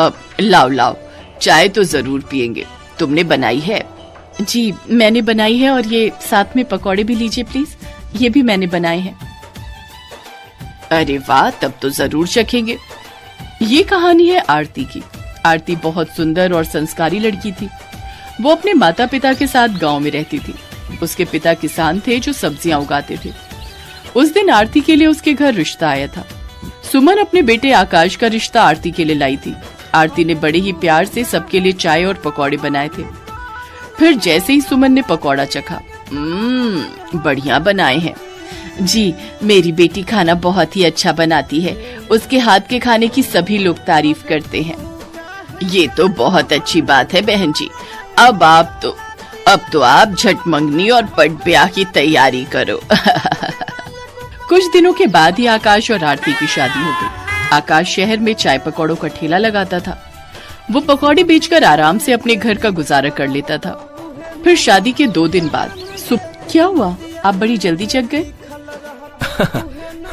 अब लाओ लाओ, चाय तो जरूर पियेंगे। तुमने बनाई है? जी मैंने बनाई है, और ये साथ में पकौड़े भी लीजिए प्लीज, ये भी मैंने बनाए हैं। अरे वाह, तब तो जरूर चखेंगे। ये कहानी है आरती की। आरती बहुत सुंदर और संस्कारी लड़की थी। वो अपने माता पिता के साथ गांव में रहती थी। उसके पिता किसान थे जो सब्जियां उगाते थे। उस दिन आरती के लिए उसके घर रिश्ता आया था। सुमन अपने बेटे आकाश का रिश्ता आरती के लिए लाई थी। आरती ने बड़े ही प्यार से सबके लिए चाय और पकौड़े बनाए थे। फिर जैसे ही सुमन ने पकौड़ा चखा, बढ़िया बनाए हैं। जी मेरी बेटी खाना बहुत ही अच्छा बनाती है, उसके हाथ के खाने की सभी लोग तारीफ करते हैं। ये तो बहुत अच्छी बात है बहन जी। अब तो आप झट मंगनी और पट ब्याह की तैयारी करो। कुछ दिनों के बाद ही आकाश और आरती की शादी हो गई। आकाश शहर में चाय पकौड़ों का ठेला लगाता था। वो पकौड़े बेचकर आराम से अपने घर का गुजारा कर लेता था। फिर शादी के 2 दिन बाद क्या हुआ, आप बड़ी जल्दी जग गए?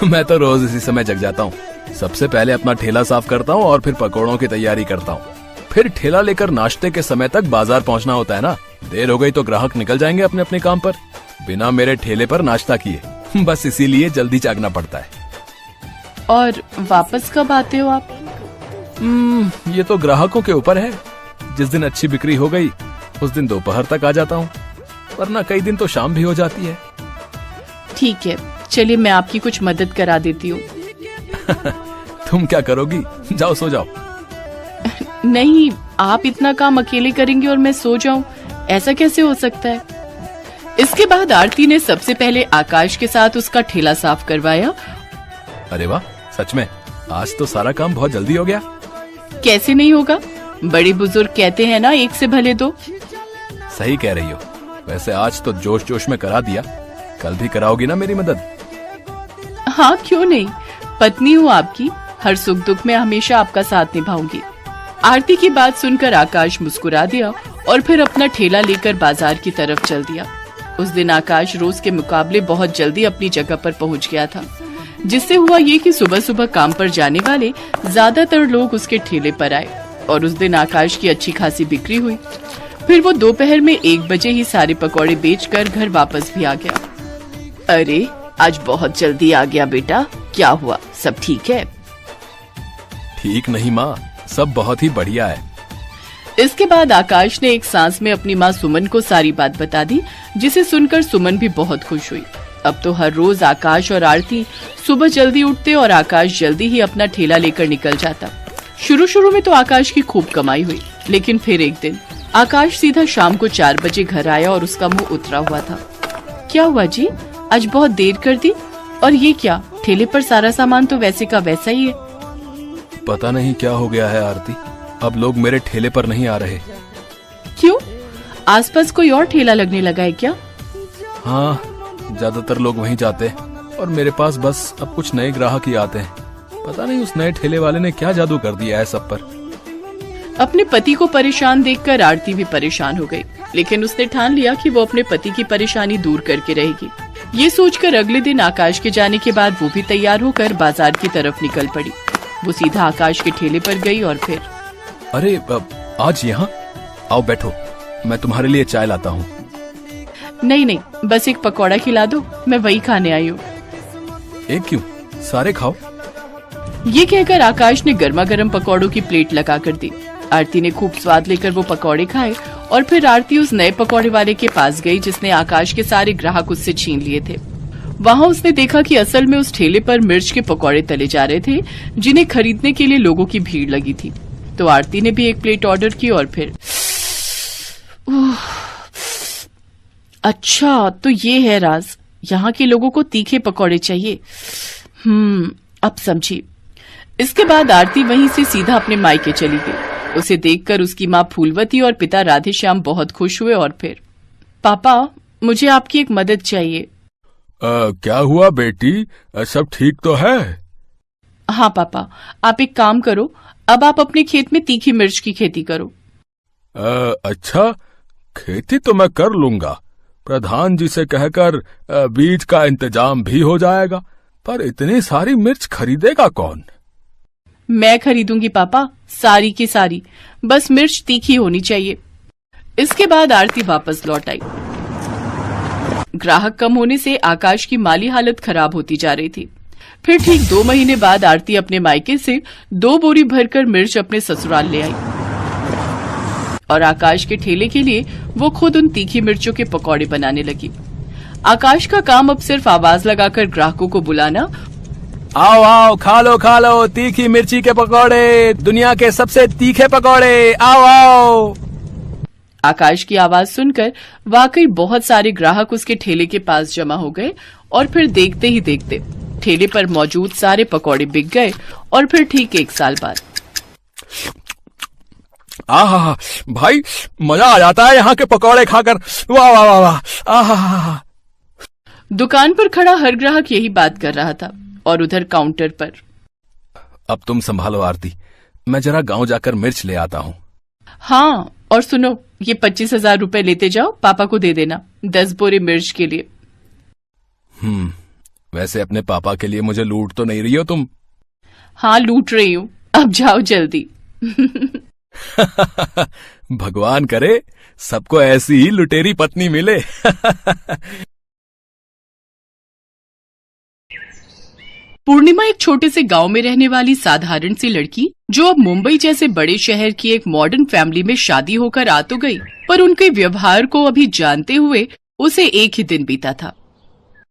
मैं तो रोज इसी समय जग जाता हूँ। सबसे पहले अपना ठेला साफ करता हूँ और फिर पकौड़ों की तैयारी करता हूँ। फिर ठेला लेकर नाश्ते के समय तक बाजार पहुँचना होता है ना। देर हो गई तो ग्राहक निकल जाएंगे अपने अपने काम पर, बिना मेरे ठेले पर नाश्ता किए। बस इसीलिए जल्दी जागना पड़ता है। और वापस कब आते हो आप? ये तो ग्राहकों के ऊपर है। जिस दिन अच्छी बिक्री हो गई उस दिन दोपहर तक आ जाता हूँ, वरना कई दिन तो शाम भी हो जाती है। ठीक है, चलिए मैं आपकी कुछ मदद करा देती हूँ। तुम क्या करोगी? जाओ सो जाओ। नहीं, आप इतना काम अकेले करेंगे और मैं सो जाऊं, ऐसा कैसे हो सकता है? इसके बाद आरती ने सबसे पहले आकाश के साथ उसका ठेला साफ करवाया। अरे वाह, सच में आज तो सारा काम बहुत जल्दी हो गया। कैसे नहीं होगा, बड़े बुजुर्ग कहते हैं ना, एक से भले दो। सही कह रही हो। वैसे आज तो जोश जोश में करा दिया, कल भी कराओगी ना मेरी मदद? हाँ क्यों नहीं, पत्नी हूँ आपकी, हर सुख दुख में हमेशा आपका साथ निभाऊंगी। आरती की बात सुनकर आकाश मुस्कुरा दिया और फिर अपना ठेला लेकर बाजार की तरफ चल दिया। उस दिन आकाश रोज के मुकाबले बहुत जल्दी अपनी जगह पर पहुंच गया था, जिससे हुआ ये कि सुबह सुबह काम पर जाने वाले ज्यादातर लोग उसके ठेले पर आए और उस दिन आकाश की अच्छी खासी बिक्री हुई। फिर वो दोपहर में 1 बजे ही सारे पकौड़े बेचकर घर वापस भी आ गया। अरे आज बहुत जल्दी आ गया बेटा, क्या हुआ, सब ठीक है? ठीक नहीं माँ, सब बहुत ही बढ़िया है। इसके बाद आकाश ने एक सांस में अपनी माँ सुमन को सारी बात बता दी, जिसे सुनकर सुमन भी बहुत खुश हुई। अब तो हर रोज आकाश और आरती सुबह जल्दी उठते और आकाश जल्दी ही अपना ठेला लेकर निकल जाता। शुरू में तो आकाश की खूब कमाई हुई, लेकिन फिर एक दिन आकाश सीधा शाम को 4 बजे घर आया और उसका मुंह उतरा हुआ था। क्या हुआ जी, आज बहुत देर कर दी? और ये क्या, ठेले पर सारा सामान तो वैसे का वैसा ही है। पता नहीं क्या हो गया है आरती, अब लोग मेरे ठेले पर नहीं आ रहे। क्यों, आसपास कोई और ठेला लगने लगा है क्या? हाँ, ज्यादातर लोग वहीं जाते हैं और मेरे पास बस अब कुछ नए ग्राहक ही आते हैं। पता नहीं उस नए ठेले वाले ने क्या जादू कर दिया है सब पर। अपने पति को परेशान देखकर आरती भी परेशान हो गई, लेकिन उसने ठान लिया कि वो अपने पति की परेशानी दूर करके रहेगी। ये सोचकर अगले दिन आकाश के जाने के बाद वो भी तैयार होकर बाजार की तरफ निकल पड़ी। वो सीधा आकाश के ठेले पर गई और फिर, अरे आज यहाँ आओ, बैठो, मैं तुम्हारे लिए चाय लाता हूँ। नहीं, बस एक पकौड़ा खिला दो, मैं वही खाने आई हूँ। एक क्यों, सारे खाओ। ये कहकर आकाश ने गर्मा गर्म पकौड़ों की प्लेट लगा कर दी। आरती ने खूब स्वाद लेकर वो पकौड़े खाए और फिर आरती उस नए पकौड़े वाले के पास गई जिसने आकाश के सारे ग्राहक उससे छीन लिए थे। वहाँ उसने देखा कि असल में उस ठेले पर मिर्च के पकौड़े तले जा रहे थे, जिन्हें खरीदने के लिए लोगों की भीड़ लगी थी। तो आरती ने भी एक प्लेट ऑर्डर की और फिर, अच्छा तो ये है राज, यहाँ के लोगों को तीखे पकौड़े चाहिए। अब समझी। इसके बाद आरती वहीं से सीधा अपने मायके चली गई। उसे देखकर उसकी माँ फूलवती और पिता राधेश्याम बहुत खुश हुए और फिर, पापा मुझे आपकी एक मदद चाहिए। क्या हुआ बेटी, सब ठीक तो है? हाँ पापा, आप एक काम करो, अब आप अपने खेत में तीखी मिर्च की खेती करो। अच्छा, खेती तो मैं कर लूंगा। प्रधान जी से कहकर बीज का इंतजाम भी हो जाएगा, पर इतनी सारी मिर्च खरीदेगा कौन? मैं खरीदूंगी पापा, सारी की सारी, बस मिर्च तीखी होनी चाहिए। इसके बाद आरती वापस लौट आई। ग्राहक कम होने से आकाश की माली हालत खराब होती जा रही थी। फिर ठीक 2 महीने बाद आरती अपने मायके से 2 बोरी भरकर मिर्च अपने ससुराल ले आई और आकाश के ठेले के लिए वो खुद उन तीखी मिर्चों के पकौड़े बनाने लगी। आकाश का काम अब सिर्फ आवाज लगाकर ग्राहकों को बुलाना, आओ आओ खा लो तीखी मिर्ची के पकौड़े, दुनिया के सबसे तीखे पकौड़े, आओ आओ। आकाश की आवाज सुनकर वाकई बहुत सारे ग्राहक उसके ठेले के पास जमा हो गए और फिर देखते ही देखते ठेले पर मौजूद सारे पकौड़े बिक गए। और फिर ठीक 1 साल बाद आहा भाई, मजा आ जाता है यहाँ के पकौड़े खाकर, वाह वाह वाह वाह, आहा। दुकान पर खड़ा हर ग्राहक यही बात कर रहा था और उधर काउंटर पर, अब तुम संभालो आरती, मैं जरा गांव जाकर मिर्च ले आता हूँ। हाँ, और सुनो, ये 25,000 रुपए लेते जाओ, पापा को दे देना 10 बोरे मिर्च के लिए। वैसे अपने पापा के लिए मुझे लूट तो नहीं रही हो तुम? हाँ, लूट रही हूँ, अब जाओ जल्दी। भगवान करे सबको ऐसी ही लुटेरी पत्नी मिले। पूर्णिमा एक छोटे से गांव में रहने वाली साधारण सी लड़की, जो अब मुंबई जैसे बड़े शहर की एक मॉडर्न फैमिली में शादी होकर आ तो गई, पर उनके व्यवहार को अभी जानते हुए उसे एक ही दिन बीता था।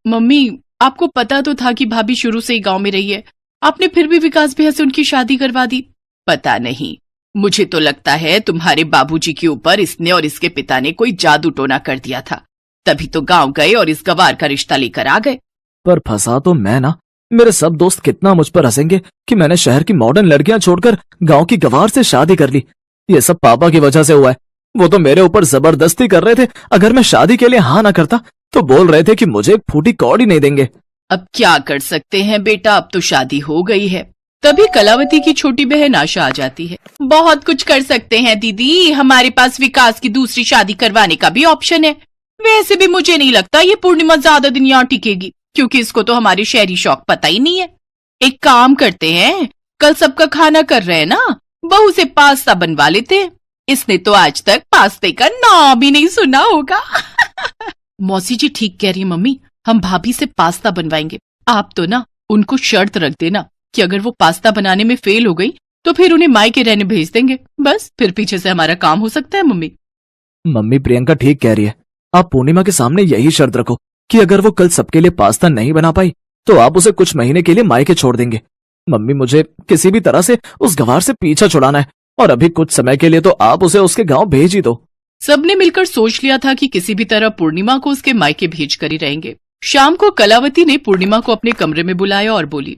मम्मी, आपको पता तो था कि भाभी शुरू से ही गांव में रही है, आपने फिर भी विकास भैया से उनकी शादी करवा दी। पता नहीं, मुझे तो लगता है तुम्हारे बाबूजी के ऊपर इसने और इसके पिता ने कोई जादू टोना कर दिया था, तभी तो गांव गए और इस गवार का रिश्ता लेकर आ गए। पर फंसा तो मैं ना। मेरे सब दोस्त कितना मुझ पर हंसेंगे कि मैंने शहर की मॉडर्न लड़कियां छोड़कर गांव की गवार से शादी कर ली। ये सब पापा की वजह से हुआ है। वो तो मेरे ऊपर जबरदस्ती कर रहे थे, अगर मैं शादी के लिए हाँ ना करता तो बोल रहे थे कि मुझे एक फूटी कौड़ी नहीं देंगे। अब क्या कर सकते हैं बेटा, अब तो शादी हो गई है। तभी कलावती की छोटी बहन आशा आ जाती है। बहुत कुछ कर सकते हैं दीदी, हमारे पास विकास की दूसरी शादी करवाने का भी ऑप्शन है। वैसे भी मुझे नहीं लगता ये पूर्णिमा ज्यादा दिन यहाँ टिकेगी, क्योंकि इसको तो हमारे शहरी शौक पता ही नहीं है। एक काम करते हैं, कल सबका खाना कर रहे हैं ना, बहू से पास्ता बनवा लेते हैं। इसने तो आज तक पास्ते का नाम भी नहीं सुना होगा। मौसी जी ठीक कह रही है मम्मी, हम भाभी से पास्ता बनवाएंगे। आप तो ना उनको शर्त रख देना कि अगर वो पास्ता बनाने में फेल हो गई तो फिर उन्हें मायके रहने भेज देंगे, बस फिर पीछे से हमारा काम हो सकता है। मम्मी मम्मी प्रियंका ठीक कह रही है। आप पूर्णिमा के सामने यही शर्त रखो कि अगर वो कल सबके लिए पास्ता नहीं बना पाई तो आप उसे कुछ महीने के लिए मायके छोड़ देंगे। मम्मी, मुझे किसी भी तरह से उस गवार से पीछा छुड़ाना है और अभी कुछ समय के लिए तो आप उसे उसके गांव भेज ही दो। सबने मिलकर सोच लिया था कि किसी भी तरह पूर्णिमा को उसके मायके भेज कर ही रहेंगे। शाम को कलावती ने पूर्णिमा को अपने कमरे में बुलाया और बोली,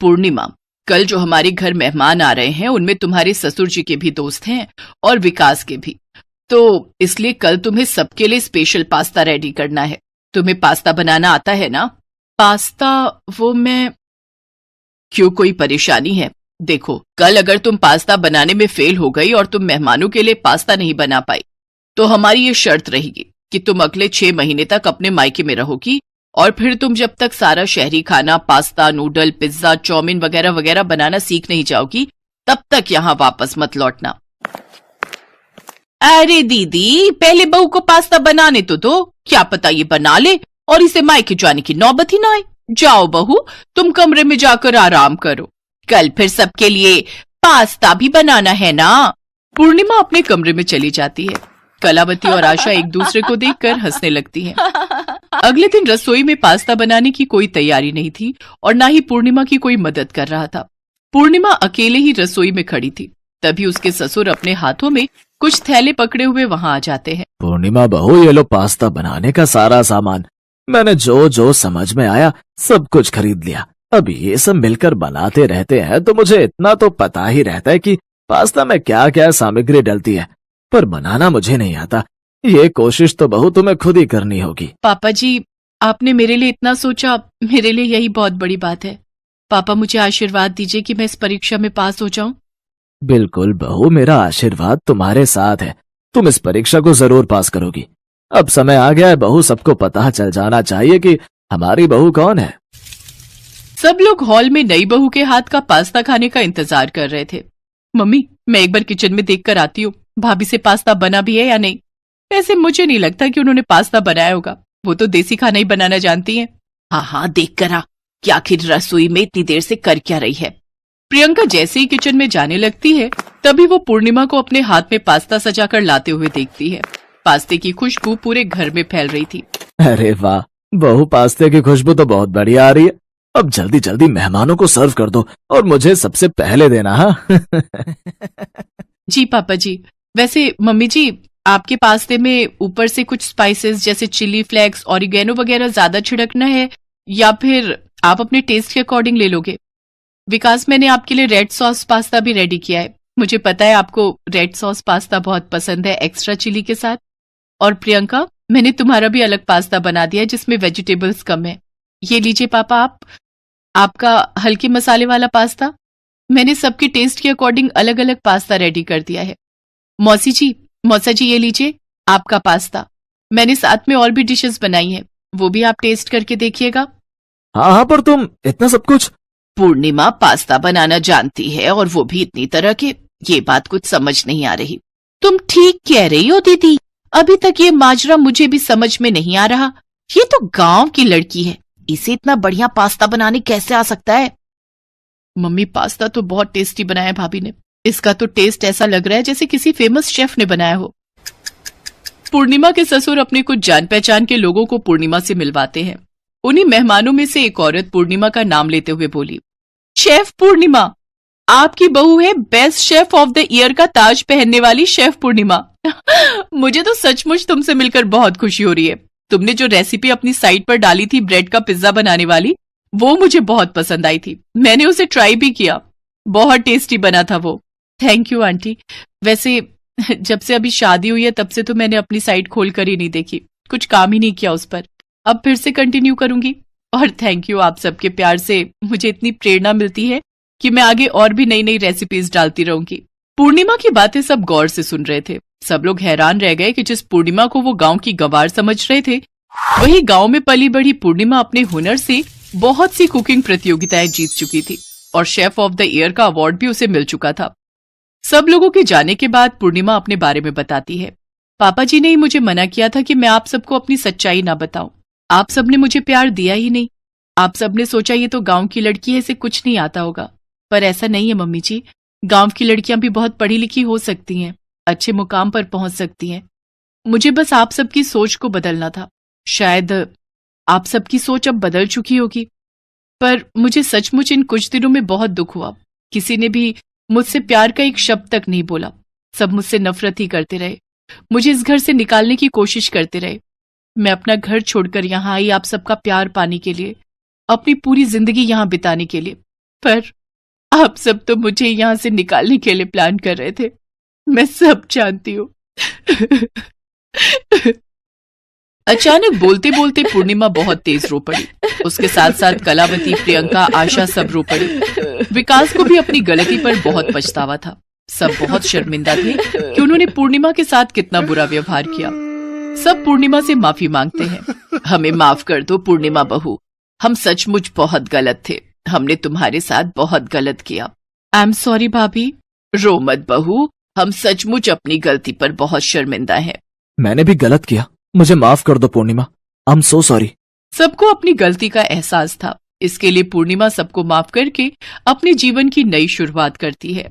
पूर्णिमा, कल जो हमारे घर मेहमान आ रहे हैं उनमें तुम्हारे ससुर जी के भी दोस्त हैं और विकास के भी, तो इसलिए कल तुम्हें सबके लिए स्पेशल पास्ता रेडी करना है। तुम्हें पास्ता बनाना आता है ना? पास्ता? वो मैं... क्यों, कोई परेशानी है? देखो, कल अगर तुम पास्ता बनाने में फेल हो गई और तुम मेहमानों के लिए पास्ता नहीं बना पाई तो हमारी ये शर्त रहेगी कि तुम अगले 6 महीने तक अपने मायके में रहोगी और फिर तुम जब तक सारा शहरी खाना, पास्ता, नूडल, पिज्जा, चाउमीन वगैरह वगैरह बनाना सीख नहीं जाओगी तब तक यहाँ वापस मत लौटना। अरे दीदी, पहले बहू को पास्ता बनाने तो दो, क्या पता ये बना ले और इसे मायके जाने की नौबत ही ना आए। जाओ बहू, तुम कमरे में जाकर आराम करो, कल फिर सबके लिए पास्ता भी बनाना है ना। पूर्णिमा अपने कमरे में चली जाती है। कलावती और आशा एक दूसरे को देखकर हंसने लगती हैं। अगले दिन रसोई में पास्ता बनाने की कोई तैयारी नहीं थी और ना ही पूर्णिमा की कोई मदद कर रहा था। पूर्णिमा अकेले ही रसोई में खड़ी थी। तभी उसके ससुर अपने हाथों में कुछ थैले पकड़े हुए वहां आ जाते हैं। पूर्णिमा बहू, ये लो पास्ता बनाने का सारा सामान, मैंने जो जो समझ में आया सब कुछ खरीद लिया। अब ये सब मिलकर बनाते रहते हैं तो मुझे इतना तो पता ही रहता है कि पास्ता में क्या क्या सामग्री डलती है, पर बनाना मुझे नहीं आता। ये कोशिश तो बहू तुम्हें खुद ही करनी होगी। पापा जी, आपने मेरे लिए इतना सोचा, मेरे लिए यही बहुत बड़ी बात है। पापा, मुझे आशीर्वाद दीजिए कि मैं इस परीक्षा में पास हो जाऊं। बिल्कुल बहू, मेरा आशीर्वाद तुम्हारे साथ है। तुम इस परीक्षा को जरूर पास करोगी। अब समय आ गया है बहू, सबको पता चल जाना चाहिए कि हमारी बहू कौन है। सब लोग हॉल में नई बहू के हाथ का पास्ता खाने का इंतजार कर रहे थे। मम्मी, मैं एक बार किचन में देख कर आती हूँ, भाभी से पास्ता बना भी है या नहीं। वैसे मुझे नहीं लगता कि उन्होंने पास्ता बनाया होगा, वो तो देसी खाना ही बनाना जानती हैं। हाँ हाँ, देख कर आ कि आखिर रसोई में इतनी देर से कर क्या रही है। प्रियंका जैसे ही किचन में जाने लगती है तभी वो पूर्णिमा को अपने हाथ में पास्ता सजाकर लाते हुए देखती है। पास्ते की खुशबू पूरे घर में फैल रही थी। अरे वाह, बहू पास्ते की खुशबू तो बहुत बढ़िया आ रही है। अब जल्दी जल्दी मेहमानों को सर्व कर दो और मुझे सबसे पहले देना। हाँ जी पापा जी। वैसे मम्मी जी, आपके पास्ते में ऊपर से कुछ स्पाइसेस जैसे चिली फ्लेक्स, ऑरिगेनो वगैरह ज्यादा छिड़कना है या फिर आप अपने टेस्ट के अकॉर्डिंग ले लोगे? विकास, मैंने आपके लिए रेड सॉस पास्ता भी रेडी किया है। मुझे पता है आपको रेड सॉस पास्ता बहुत पसंद है एक्स्ट्रा चिली के साथ। और प्रियंका, मैंने तुम्हारा भी अलग पास्ता बना दिया है जिसमें वेजिटेबल्स कम है। ये लीजिए पापा, आपका हल्के मसाले वाला पास्ता। मैंने सबके टेस्ट के अकॉर्डिंग अलग अलग पास्ता रेडी कर दिया है। मौसा जी ये लीजिए आपका पास्ता। मैंने साथ में और भी डिशेस बनाई हैं, वो भी आप टेस्ट करके देखिएगा। हाँ, पर तुम इतना सब कुछ। पूर्णिमा पास्ता बनाना जानती है और वो भी इतनी तरह के, ये बात कुछ समझ नहीं आ रही। तुम ठीक कह रही हो दीदी, अभी तक ये माजरा मुझे भी समझ में नहीं आ रहा। ये तो गांव की लड़की है, इसे इतना बढ़िया पास्ता बनाने कैसे आ सकता है? मम्मी, पास्ता तो बहुत टेस्टी बनाया है भाभी ने। इसका तो टेस्ट ऐसा लग रहा है जैसे किसी फेमस शेफ ने बनाया हो। पूर्णिमा के ससुर अपने कुछ जान पहचान के लोगों को पूर्णिमा से मिलवाते हैं। उन्हीं मेहमानों में से एक औरत पूर्णिमा का नाम लेते हुए बोली, शेफ पूर्णिमा, आपकी बहू है best chef of the year का ताज पहनने वाली शेफ पूर्णिमा। मुझे तो सचमुच तुमसे मिलकर बहुत खुशी हो रही है। तुमने जो रेसिपी अपनी साइट पर डाली थी ब्रेड का पिज्जा बनाने वाली, वो मुझे बहुत पसंद आई थी। मैंने उसे ट्राई भी किया, बहुत टेस्टी बना था वो। Thank you aunty. वैसे जब से अभी शादी हुई है तब से तो मैंने अपनी साइट खोल कर ही नहीं देखी, कुछ काम ही नहीं किया उस पर। अब फिर से कंटिन्यू करूंगी। और थैंक यू, आप सबके प्यार से मुझे इतनी प्रेरणा मिलती है कि मैं आगे और भी नई नई रेसिपीज डालती रहूंगी। पूर्णिमा की बातें सब गौर से सुन रहे थे। सब लोग हैरान रह गए कि जिस पूर्णिमा को वो गांव की गंवार समझ रहे थे, वही गांव में पली बढ़ी पूर्णिमा अपने हुनर से बहुत सी कुकिंग प्रतियोगिताएं जीत चुकी थी और शेफ ऑफ द ईयर का अवार्ड भी उसे मिल चुका था। सब लोगों के जाने के बाद पूर्णिमा अपने बारे में बताती है, पापा जी ने ही मुझे मना किया था कि मैं आप सबको अपनी सच्चाई ना बताऊं। आप सबने मुझे प्यार दिया ही नहीं। आप सबने सोचा ये तो गांव की लड़की है, इसे कुछ नहीं आता होगा। पर ऐसा नहीं है मम्मी जी, गांव की लड़कियां भी बहुत पढ़ी लिखी हो सकती हैं, अच्छे मुकाम पर पहुंच सकती हैं। मुझे बस आप सबकी सोच को बदलना था। शायद आप सबकी सोच अब बदल चुकी होगी, पर मुझे सचमुच इन कुछ दिनों में बहुत दुख हुआ। किसी ने भी मुझसे प्यार का एक शब्द तक नहीं बोला। सब मुझसे नफरत ही करते रहे, मुझे इस घर से निकालने की कोशिश करते रहे। मैं अपना घर छोड़कर यहाँ आई आप सबका प्यार पाने के लिए, अपनी पूरी जिंदगी यहाँ बिताने के लिए। पर आप सब तो मुझे यहाँ से निकालने के लिए प्लान कर रहे थे, मैं सब जानती हूँ। अचानक बोलते बोलते पूर्णिमा बहुत तेज रो पड़ी। उसके साथ साथ कलावती, प्रियंका, आशा सब रो पड़ी। विकास को भी अपनी गलती पर बहुत पछतावा था। सब बहुत शर्मिंदा थे कि उन्होंने पूर्णिमा के साथ कितना बुरा व्यवहार किया। सब पूर्णिमा से माफी मांगते हैं। हमें माफ कर दो पूर्णिमा बहू, हम सचमुच बहुत गलत थे, हमने तुम्हारे साथ बहुत गलत किया। आई एम सॉरी भाभी। रो मत बहू, हम सचमुच अपनी गलती पर बहुत शर्मिंदा हैं। मैंने भी गलत किया, मुझे माफ कर दो पूर्णिमा। I am so sorry. सबको अपनी गलती का एहसास था। इसके लिए पूर्णिमा सबको माफ करके अपने जीवन की नई शुरुआत करती है।